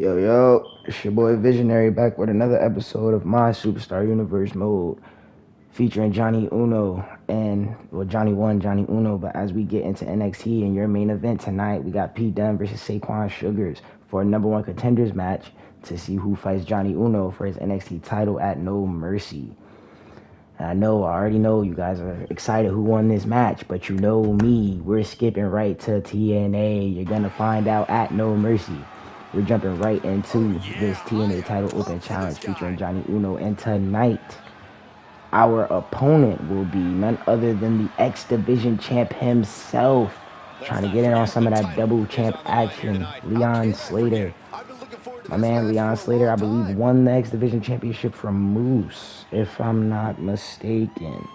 Yo, it's your boy Visionary back with another episode of my Superstar Universe mode featuring Johnny Uno and, well, Johnny 1, Johnny Uno. But as we get into NXT and your main event tonight, we got Pete Dunne versus Saquon Sugars for a #1 contenders match to see who fights Johnny Uno for his NXT title at No Mercy. And I already know you guys are excited who won this match, but you know me, we're skipping right to TNA. You're going to find out at No Mercy. We're jumping right into this TNA Title Open Challenge featuring Johnny Uno. And tonight, our opponent will be none other than the X Division champ himself, trying to get in on some of that double champ action, Leon Slater. My man Leon Slater, I believe, won the X Division Championship from Moose, if I'm not mistaken.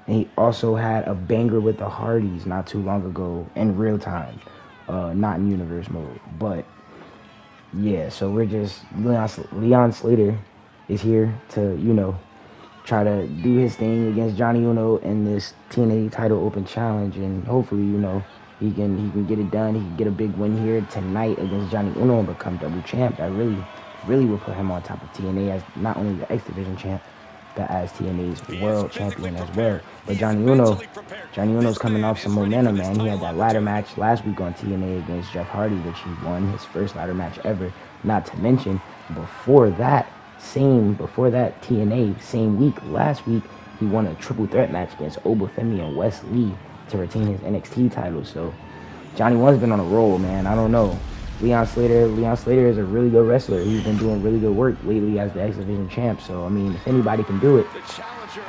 And he also had a banger with the Hardys not too long ago in real time, not in universe mode. But yeah, so we're just Leon Slater is here to try to do his thing against Johnny Uno in this TNA Title Open Challenge, and hopefully he can get it done. He can get a big win here tonight against Johnny Uno and become double champ. That really will put him on top of TNA as not only the X Division champ, but as TNA's world champion as well. But Johnny Uno's coming off some momentum, man. He had that ladder match last week on TNA against Jeff Hardy, which he won, his first ladder match ever. Not to mention, before that TNA, same week, last week, he won a triple threat match against Obafemi and Wes Lee to retain his NXT title. So Johnny One's been on a roll, man. I don't know. Leon Slater is a really good wrestler. He's been doing really good work lately as the X Division champ. So, I mean, if anybody can do it,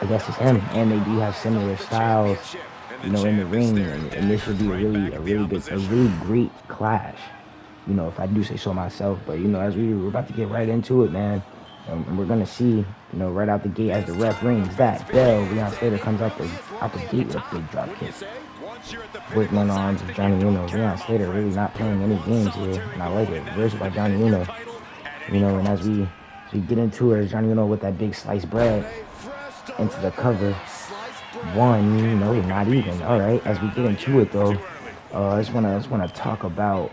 I guess it's him. And they do have similar styles, in the ring. And this should be a really great clash, if I do say so myself. But, as we're about to get right into it, man, and we're going to see, right out the gate as the ref rings that bell, Leon Slater comes out the gate with a big drop kick. Working on the arms of Johnny Uno. Leon Slater really not playing any games here, and I like it. Reversed by Johnny Uno. And as we get into it, Johnny Uno with that big sliced bread into the cover. One, not even. All right, as we get into it though, I just wanna talk about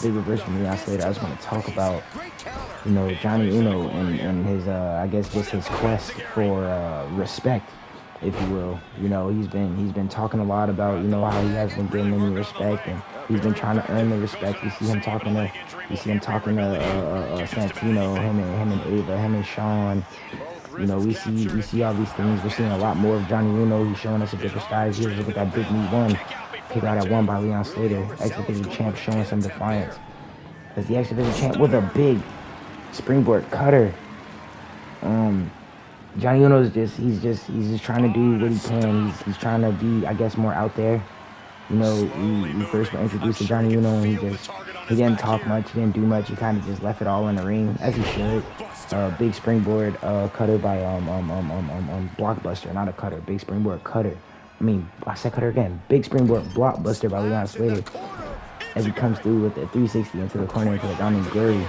big reverse from Leon Slater. I just want to talk about Johnny Uno and his I guess just his quest for respect, if you will. He's been talking a lot about how he hasn't been getting any respect, and he's been trying to earn the respect. We see him talking to Santino, him and Ava, him and Sean. We see all these things. We're seeing a lot more of Johnny Uno. He's showing us a different style. Here, look at that big knee one. Kick out at one by Leon Slater. X Division champ showing some defiance. As the X Division champ with a big springboard cutter. Johnny Uno's he's just trying to do what he can. He's trying to be, I guess, more out there. We first were introduced to Johnny Uno, and he didn't talk much, he didn't do much. He kind of just left it all in the ring, as he should. Big springboard cutter by Blockbuster, not a cutter. Big springboard cutter. I said cutter again. Big springboard blockbuster by Leon Slater as he comes through with the 360 into the corner into the Diamond Glory.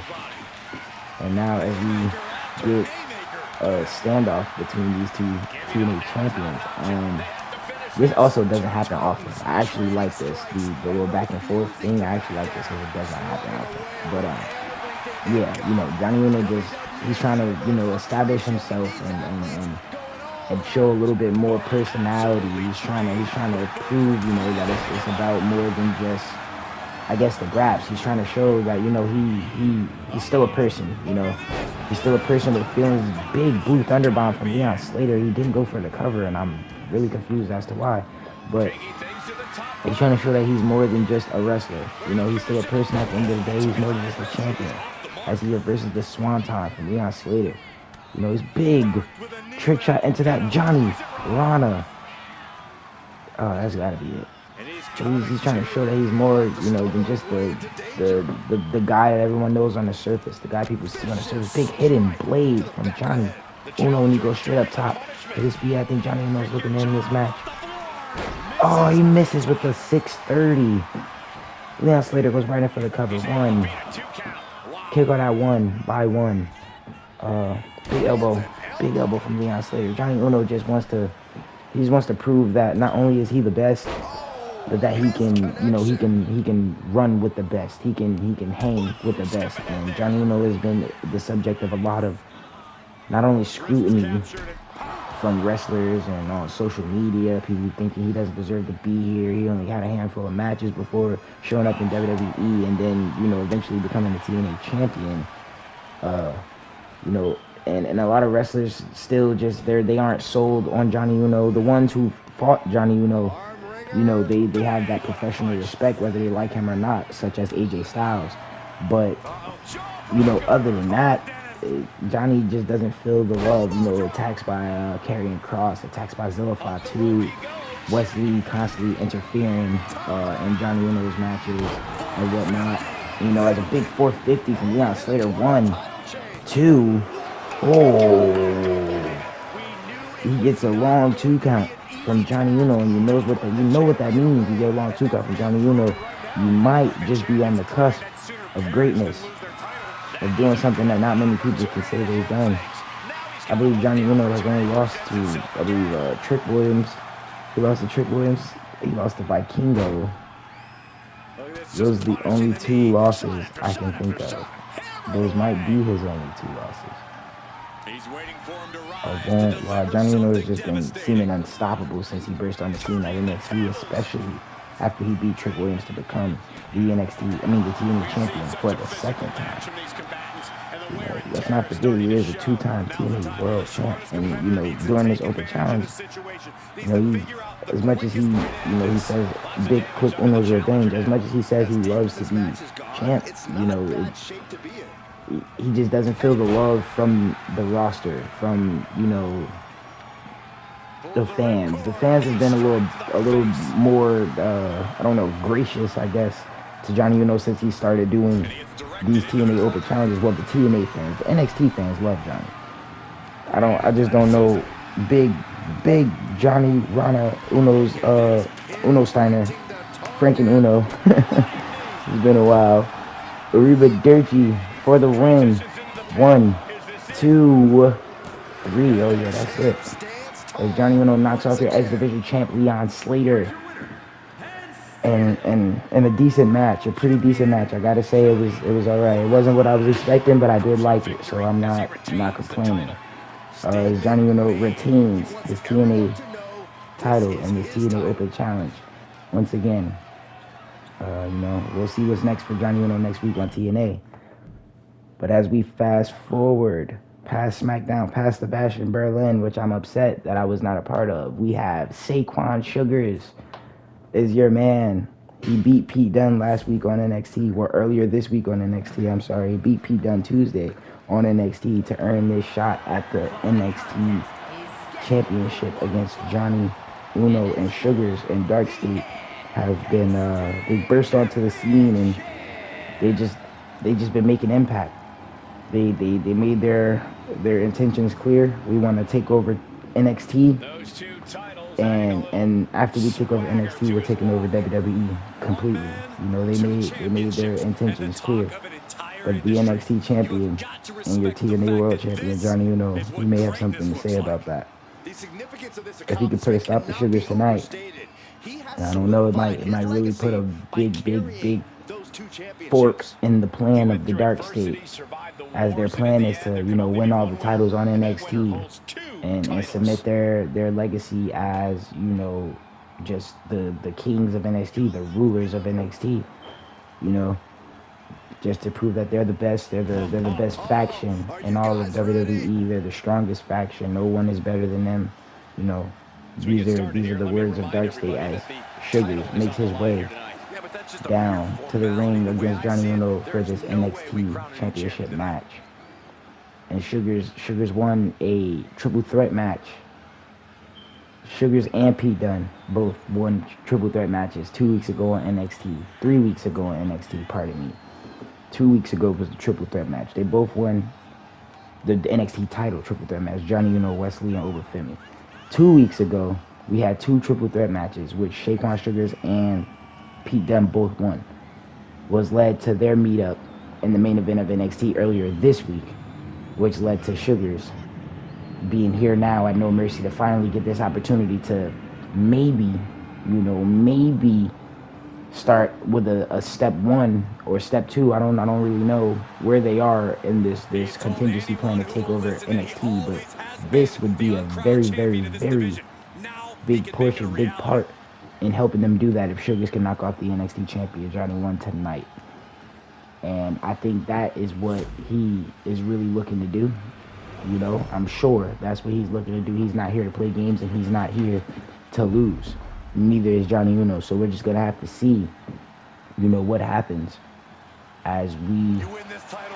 And now as we get a standoff between these two TNA champions. This also doesn't happen often. I actually like this. The little back and forth thing, I actually like this because it doesn't happen often. But Johnny Uno he's trying to, establish himself and show a little bit more personality. He's trying to prove, that it's about more than just, I guess, the graps. He's trying to show that, he's still a person, He's still a person with feelings. Big blue thunderbomb from Leon Slater. He didn't go for the cover, and I'm really confused as to why. But he's trying to show that he's more than just a wrestler. He's still a person at the end of the day. He's more than just a champion. As he reverses the Swanton from Leon Slater. His big trick shot into that Johnny Rana. Oh, that's gotta be it. He's trying to show that he's more, than just the guy that everyone knows on the surface. The guy people see on the surface. Big hidden blade from Johnny Uno when he goes straight up top. Could this be, I think Johnny Uno's looking in this match. Oh, he misses with the 630. Leon Slater goes right in for the cover. One. Kick on that one by one. Big elbow from Leon Slater. Johnny Uno just wants to prove that not only is he the best, but that he can, he can run with the best. He can hang with the best. And Johnny Uno has been the subject of a lot of not only scrutiny from wrestlers and on social media, people thinking he doesn't deserve to be here. He only had a handful of matches before showing up in WWE, and then eventually becoming the TNA champion. And a lot of wrestlers still just they aren't sold on Johnny Uno. The ones who fought Johnny Uno, they have that professional respect whether they like him or not, such as AJ Styles. But other than that, Johnny just doesn't feel the love. Attacks by Karrion Kross, attacks by Zilla Fatu, Wesley constantly interfering in Johnny Uno's matches and whatnot. As a big 450 from Leon Slater, 1, 2. Oh, he gets a long 2 count from Johnny Uno, and you know what that means. You get a long 2 count from Johnny Uno, you might just be on the cusp of greatness, of doing something that not many people can say they've done. I believe Johnny Uno has only lost to, Trick Williams. He lost to Trick Williams. He lost to Vikingo. Those are the only 2 losses I can think of. Those might be his only 2 losses. Johnny Uno has just been seeming unstoppable since he burst on the scene at NXT, especially after he beat Trick Williams to become the TNA champion for the 2nd time. Let's not forget he is a 2-time TNA world champ, and during this open challenge, as much as he says big quick Uno's revenge, as much as he says he loves to be champ, he just doesn't feel the love from the roster, from the fans. The fans have been a little more gracious, I guess, to Johnny Uno since he started doing these TNA Open challenges. Well, the TNA fans, the NXT fans love Johnny. I just don't know. Big Johnny Rana Uno's Uno Steiner, Franken Uno. It's been a while. Uribe Dirty for the win. 1, 2, 3. Oh yeah, that's it. As Johnny Uno knocks off your X Division champ Leon Slater. And a decent match, a pretty decent match. I gotta say it was alright. It wasn't what I was expecting, but I did like it, so I'm not complaining. As Johnny Uno retains his TNA title and his TNA Open Challenge once again. We'll see what's next for Johnny Uno next week on TNA. But as we fast forward past SmackDown, past the Bash in Berlin, which I'm upset that I was not a part of, we have Saquon Sugars is your man. He beat Pete Dunne last week on NXT, or earlier this week on NXT, I'm sorry. He beat Pete Dunne Tuesday on NXT to earn this shot at the NXT Championship against Johnny Uno. And Sugars and Dark State have been, they burst onto the scene, and they just been making impact. They made their intentions clear. We want to take over NXT. And after we take over NXT, we're taking over WWE completely. They made their intentions clear. But the NXT champion and your TNA World Champion, Johnny Uno, he may have something to say about that. If he could put a stop to Sugars tonight, I don't know, it might really put a big fork in the plan of the Dark State, as their plan is to win all the titles on NXT and submit their legacy as just the kings of NXT, the rulers of NXT, just to prove that they're the best. They're the best faction in all of WWE. They're the strongest faction. No one is better than them. These are the words of Dark State as Sugars makes his way down to the ring against Johnny Uno for this NXT championship match. And Sugars won a triple threat match. Sugars and Pete Dunne both won triple threat matches 2 weeks ago on NXT. 3 weeks ago on NXT, pardon me. 2 weeks ago was the triple threat match. They both won the NXT title triple threat match. Johnny Uno, Wesley, and Obafemi. 2 weeks ago, we had 2 triple threat matches, which Saquon Sugars and Pete Dunne both won. Was led to their meetup in the main event of NXT earlier this week, which led to Sugars being here now at No Mercy to finally get this opportunity to maybe start with a step 1 or step 2. I don't really know where they are in this contingency plan to take over NXT, but this would be a very, very, very big push, a big part in helping them do that if Sugars can knock off the NXT champion Johnny One tonight. And I think that is what he is really looking to do. You know, I'm sure that's what he's looking to do. He's not here to play games, and he's not here to lose. Neither is Johnny Uno. So we're just going to have to see, you know, what happens as we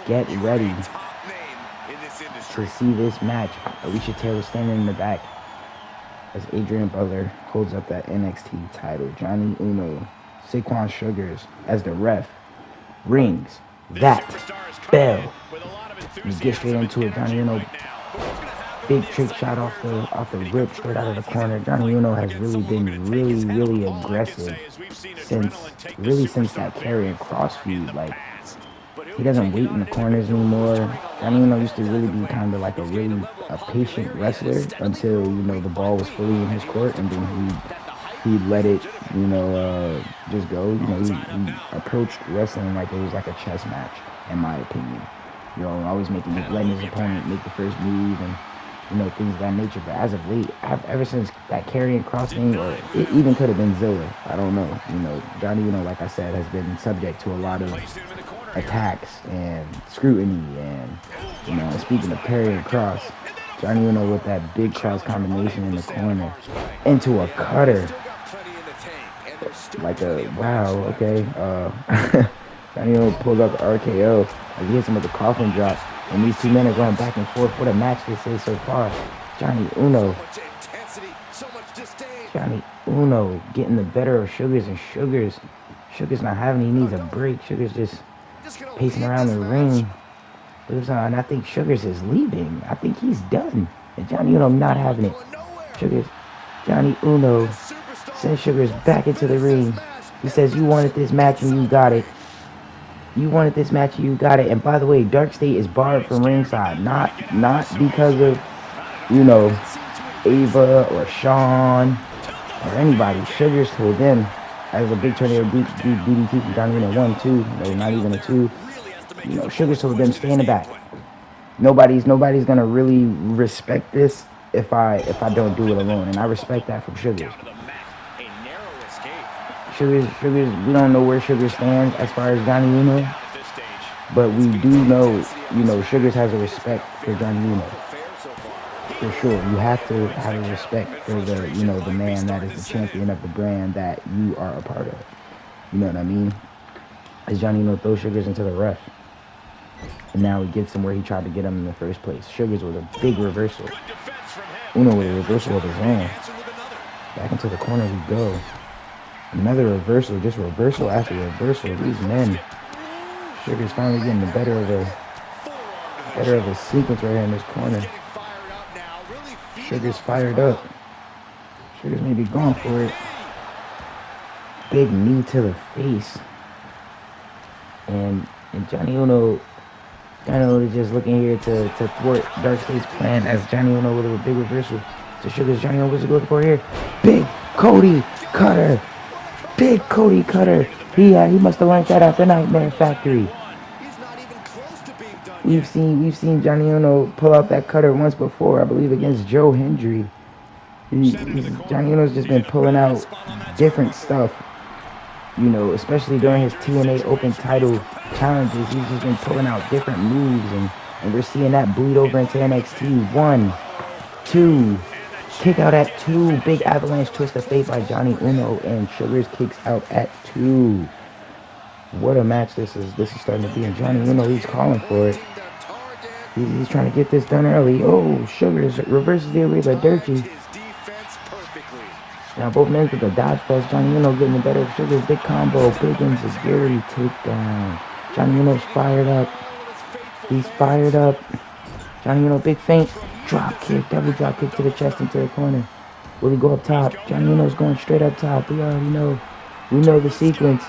get ready to see this match. Alicia Taylor standing in the back as Adrian Butler holds up that NXT title. Johnny Uno, Saquon Sugars as the ref rings that bell. We get straight into it. Johnny Uno, big trick shot off the rip, straight out of the corner. Johnny Uno has really been really aggressive since that Karrion Kross feud. Like, he doesn't wait in the corners anymore. Johnny Uno used to really be kind of like a patient wrestler until, you know, the ball was fully in his court, and then he let it, you know, just go. You know, he approached wrestling like it was like a chess match, in my opinion. You know, always letting his opponent make the first move and, you know, things of that nature. But as of late, ever since that Karrion Kross thing, or it even could have been Zilla, I don't know. You know, Johnny Uno, like I said, has been subject to a lot of attacks and scrutiny. And, you know, speaking of Karrion Kross, Johnny Uno with that big cross combination in the corner into a cutter. Like a, wow, okay. Johnny Uno pulled up the RKO. Like, he hits him with a coffin drop. And these two men are going back and forth. What a match this is so far. Johnny Uno getting the better of Sugars, and Sugars not having it. He needs a break. Sugars just pacing around the ring. And I think Sugars is leaving. I think he's done. And Johnny Uno not having it. Johnny Uno sends Sugars back into the ring. He says, you wanted this match and you got it. And by the way, Dark State is barred from ringside. Not because of, you know, Ava or Sean or anybody. Sugars told them, as a big tornado DDT from Johnny Uno 1, 2, no, not even a 2. You know, Sugars told them, stay in the back. Nobody's gonna really respect this if I don't do it alone, and I respect that from Sugars. Sugars, we don't know where Sugars stands as far as Johnny Uno, but we do know, you know, Sugars has a respect for Johnny Uno. For sure, you have to have a respect for the, you know, the man that is the champion of the brand that you are a part of. You know what I mean? As Johnny Uno throws Sugars into the ref, and now he gets him where he tried to get him in the first place. Sugars with a big reversal. Uno with a reversal of his own. Back into the corner we go. Another reversal, just reversal after reversal. These men. Sugars finally getting the better of a sequence right here in this corner. Sugars fired up. Sugars may be going for it. Big knee to the face. And Johnny Uno is just looking here to thwart Dark State's plan, as Johnny Uno with a big reversal. So Sugars, Johnny Uno, what's he looking for here? Big Cody Cutter. Big Cody Cutter. He must have learned that at the Nightmare Factory. We've seen Johnny Uno pull out that cutter once before, I believe against Joe Hendry. Johnny Uno's just been pulling out different stuff, you know, especially during his TNA Open title challenges. He's just been pulling out different moves, and we're seeing that bleed over into NXT. 1, 2, kick out at 2. Big avalanche twist of fate by Johnny Uno, and Sugars kicks out at 2. What a match this is. This is starting to be. And Johnny Uno, he's calling for it. He's trying to get this done early. Oh, Sugars reverses the away by Dirty. Now both men with the dodge fest. Johnny Uno getting the better of Sugars. Big combo. Big insecurity takedown. Johnny Uno's fired up. He's fired up. Johnny Uno, big feint. Drop kick. Double drop kick to the chest into the corner. Will he go up top? Johnny Uno's going straight up top. We already know. We know the sequence.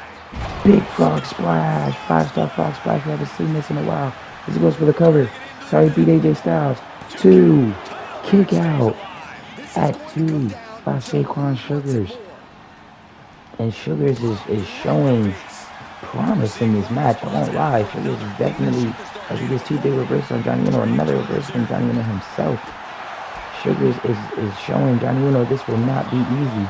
Big frog splash. 5-star frog splash. We haven't seen this in a while. This goes for the cover. Sorry, beat AJ Styles. 2. Kick out at 2 by Saquon Sugars. And Sugars is showing promise in this match. I won't lie. Sugars is definitely, as he gets 2 big reversals on Johnny Uno, another reversal from Johnny Uno himself. Sugars is showing Johnny Uno this will not be easy.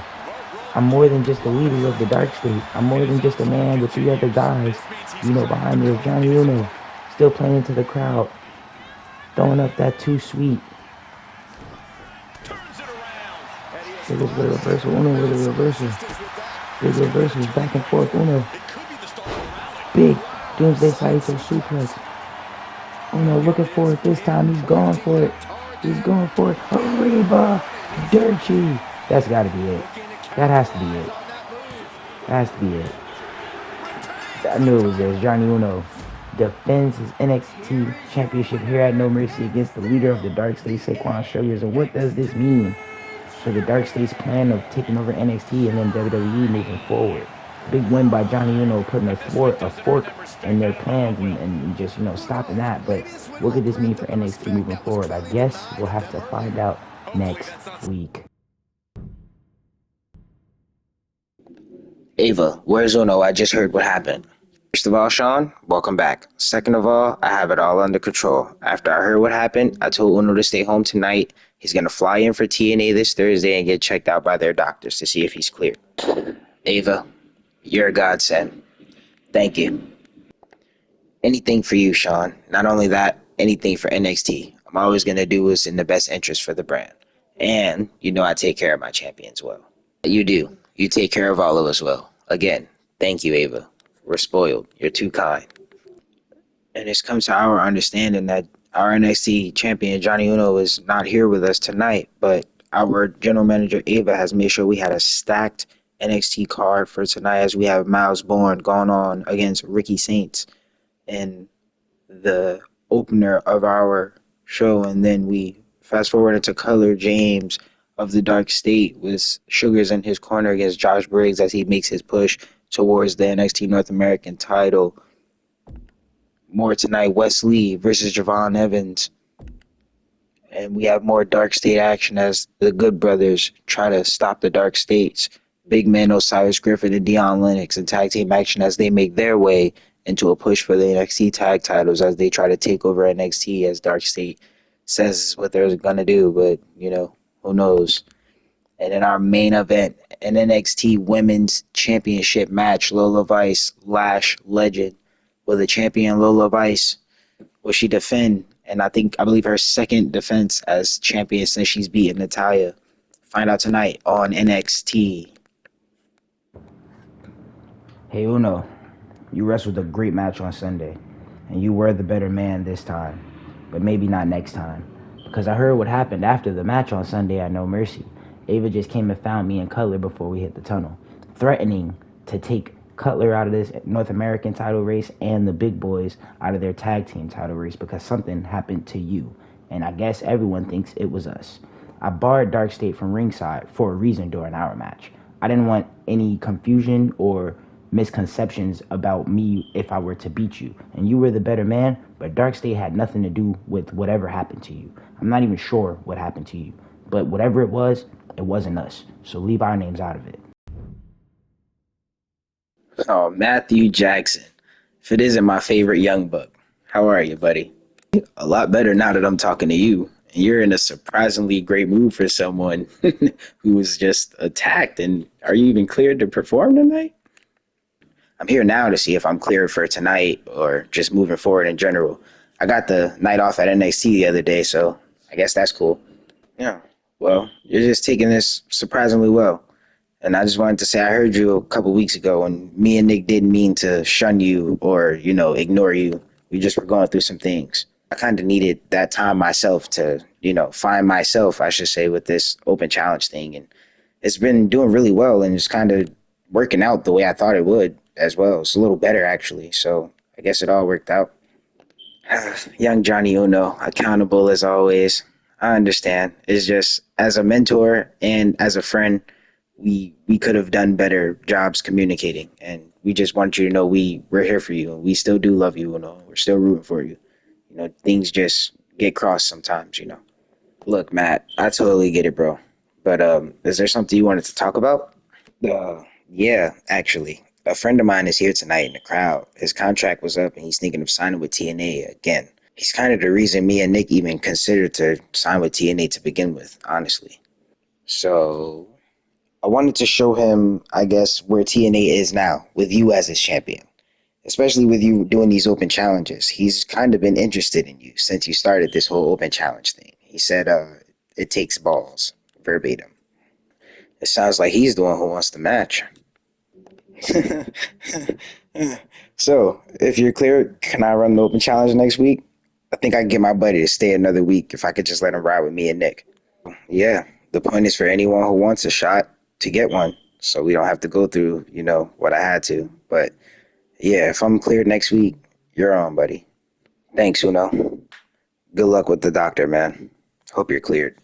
I'm more than just the leader of the Dark State. I'm more than just a man with 3 other guys, behind me. As Johnny Uno still playing to the crowd, throwing up that too sweet. Sugars with a reversal. Uno with a reversal. Big reversals back and forth. Uno. Big Doomsday Saito suplex. Uno looking for it this time. He's going for it. He's going for it. Arriba. Dirty. That's got to be it. That has to be it. That has to be it. I knew it was this. Johnny Uno defends his NXT championship here at No Mercy against the leader of the Dark State, Saquon Sugars. And what does this mean for the Dark State's plan of taking over NXT and then WWE moving forward? Big win by Johnny Uno, putting a fork in their plans and just, stopping that. But what could this mean for NXT moving forward? I guess we'll have to find out next week. Ava, where's Uno? I just heard what happened. First of all, Sean, welcome back. Second of all, I have it all under control. After I heard what happened, I told Uno to stay home tonight. He's going to fly in for TNA this Thursday and get checked out by their doctors to see if he's clear. Ava, you're a godsend. Thank you. Anything for you, Sean. Not only that, anything for NXT. I'm always going to do what's in the best interest for the brand. And I take care of my champions well. You do. You take care of all of us well. Again, thank you, Ava. We're spoiled. You're too kind. And it's come to our understanding that our NXT champion, Johnny Uno, is not here with us tonight, but our general manager, Ava, has made sure we had a stacked NXT card for tonight as we have Miles Bourne going on against Ricky Saints in the opener of our show. And then we fast forward into Color James of the Dark State with Sugars in his corner against Josh Briggs as he makes his push towards the NXT North American title. More tonight, Wesley versus Javon Evans. And we have more Dark State action as the Good Brothers try to stop the Dark States. Big Man Osiris Griffin and Deion Lennox in tag team action as they make their way into a push for the NXT tag titles as they try to take over NXT as Dark State says what they're going to do, but, who knows. And in our main event, an NXT Women's Championship match, Lola Vice, Lash Legend. Will the champion Lola Vice, will she defend? And I believe her second defense as champion since she's beaten Natalya. Find out tonight on NXT. Hey Uno, you wrestled a great match on Sunday, and you were the better man this time, but maybe not next time. Because I heard what happened after the match on Sunday at No Mercy. Ava just came and found me and Cutler before we hit the tunnel, threatening to take Cutler out of this North American title race and the big boys out of their tag team title race because something happened to you. And I guess everyone thinks it was us. I barred Dark State from ringside for a reason during our match. I didn't want any confusion or misconceptions about me if I were to beat you. And you were the better man, but Dark State had nothing to do with whatever happened to you. I'm not even sure what happened to you. But whatever it wasn't us. So leave our names out of it. Oh, Matthew Jackson. If it isn't my favorite young buck. How are you, buddy? A lot better now that I'm talking to you. You're in a surprisingly great mood for someone who was just attacked. And are you even cleared to perform tonight? I'm here now to see if I'm cleared for tonight or just moving forward in general. I got the night off at NXT the other day, so I guess that's cool. Yeah, well, you're just taking this surprisingly well. And I just wanted to say I heard you a couple weeks ago, and me and Nick didn't mean to shun you or, ignore you. We just were going through some things. I kind of needed that time myself to, find myself, I should say, with this open challenge thing. And it's been doing really well and it's kind of working out the way I thought it would as well. It's a little better, actually. So I guess it all worked out. Young Johnny Uno, accountable as always. I understand. It's just as a mentor and as a friend, we could have done better jobs communicating, and we just want you to know we're here for you, and we still do love you. We're still rooting for you. Things just get crossed sometimes. Look, Matt, I totally get it, bro. But is there something you wanted to talk about? Yeah, actually. A friend of mine is here tonight in the crowd. His contract was up and he's thinking of signing with TNA again. He's kind of the reason me and Nick even considered to sign with TNA to begin with, honestly. So I wanted to show him, I guess, where TNA is now with you as his champion, especially with you doing these open challenges. He's kind of been interested in you since you started this whole open challenge thing. He said, it takes balls, verbatim. It sounds like he's the one who wants the match. So, if you're clear, can I run the open challenge next week? I think I can get my buddy to stay another week if I could just let him ride with me and Nick. Yeah, the point is for anyone who wants a shot to get one, so we don't have to go through, what I had to. But yeah, if I'm cleared next week, you're on, buddy. Thanks, Uno. Good luck with the doctor, man. Hope you're cleared.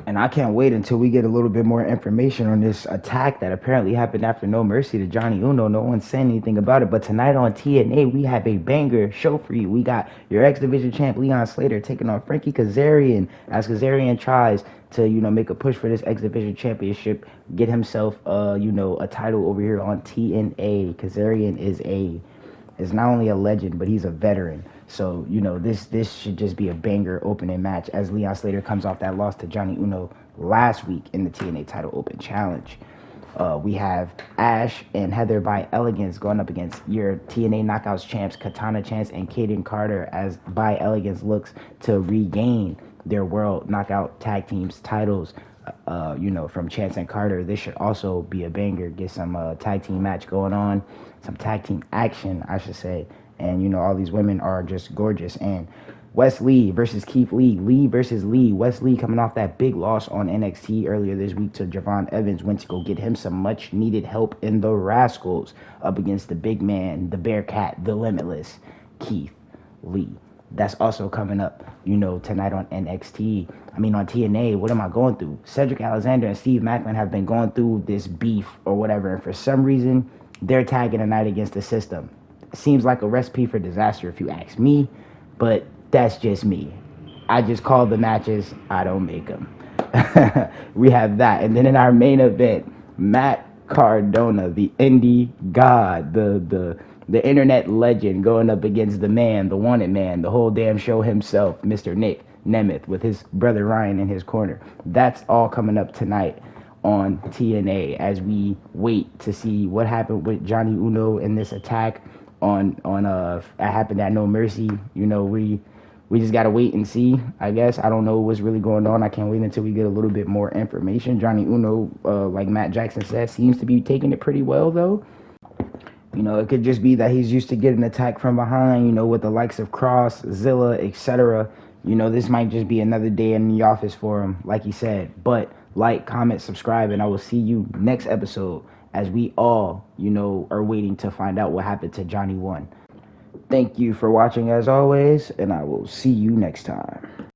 And I can't wait until we get a little bit more information on this attack that apparently happened after No Mercy to Johnny Uno. No one's saying anything about it. But tonight on TNA, we have a banger show for you. We got your X Division champ Leon Slater taking on Frankie Kazarian as Kazarian tries to, make a push for this X Division championship, get himself, a title over here on TNA. Kazarian is not only a legend, but he's a veteran. So, this should just be a banger opening match as Leon Slater comes off that loss to Johnny Uno last week in the TNA Title Open Challenge. We have Ash and Heather by Elegance going up against your TNA Knockouts champs Katana Chance and Kaden Carter as by Elegance looks to regain their World Knockout Tag Teams titles. From Chance and Carter. This should also be a banger. Get some tag team match going on, some tag team action, I should say. And all these women are just gorgeous. And Wes Lee versus Keith Lee. Lee versus Lee. Wes Lee coming off that big loss on NXT earlier this week to Javon Evans. Went to go get him some much needed help in the Rascals up against the big man, the Bearcat, the Limitless, Keith Lee. That's also coming up, tonight on NXT. On TNA. What am I going through? Cedric Alexander and Steve Macklin have been going through this beef or whatever. And for some reason, they're tagging tonight against the system. Seems like a recipe for disaster if you ask me. But that's just me. I just call the matches. I don't make them. We have that. And then in our main event, Matt Cardona, the indie god, the internet legend, going up against the man, the wanted man, the whole damn show himself, Mr. Nick Nemeth, with his brother Ryan in his corner. That's all coming up tonight on TNA as we wait to see what happened with Johnny Uno in this attack on happened at No Mercy. We just gotta wait and see, I guess. I don't know what's really going on. I can't wait until we get a little bit more information. Johnny Uno, like Matt Jackson said, seems to be taking it pretty well, though. It could just be that he's used to getting attacked from behind, with the likes of Cross, Zilla, etc. This might just be another day in the office for him, like he said. But like, comment, subscribe, and I will see you next episode as we all, are waiting to find out what happened to Johnny 1. Thank you for watching as always, and I will see you next time.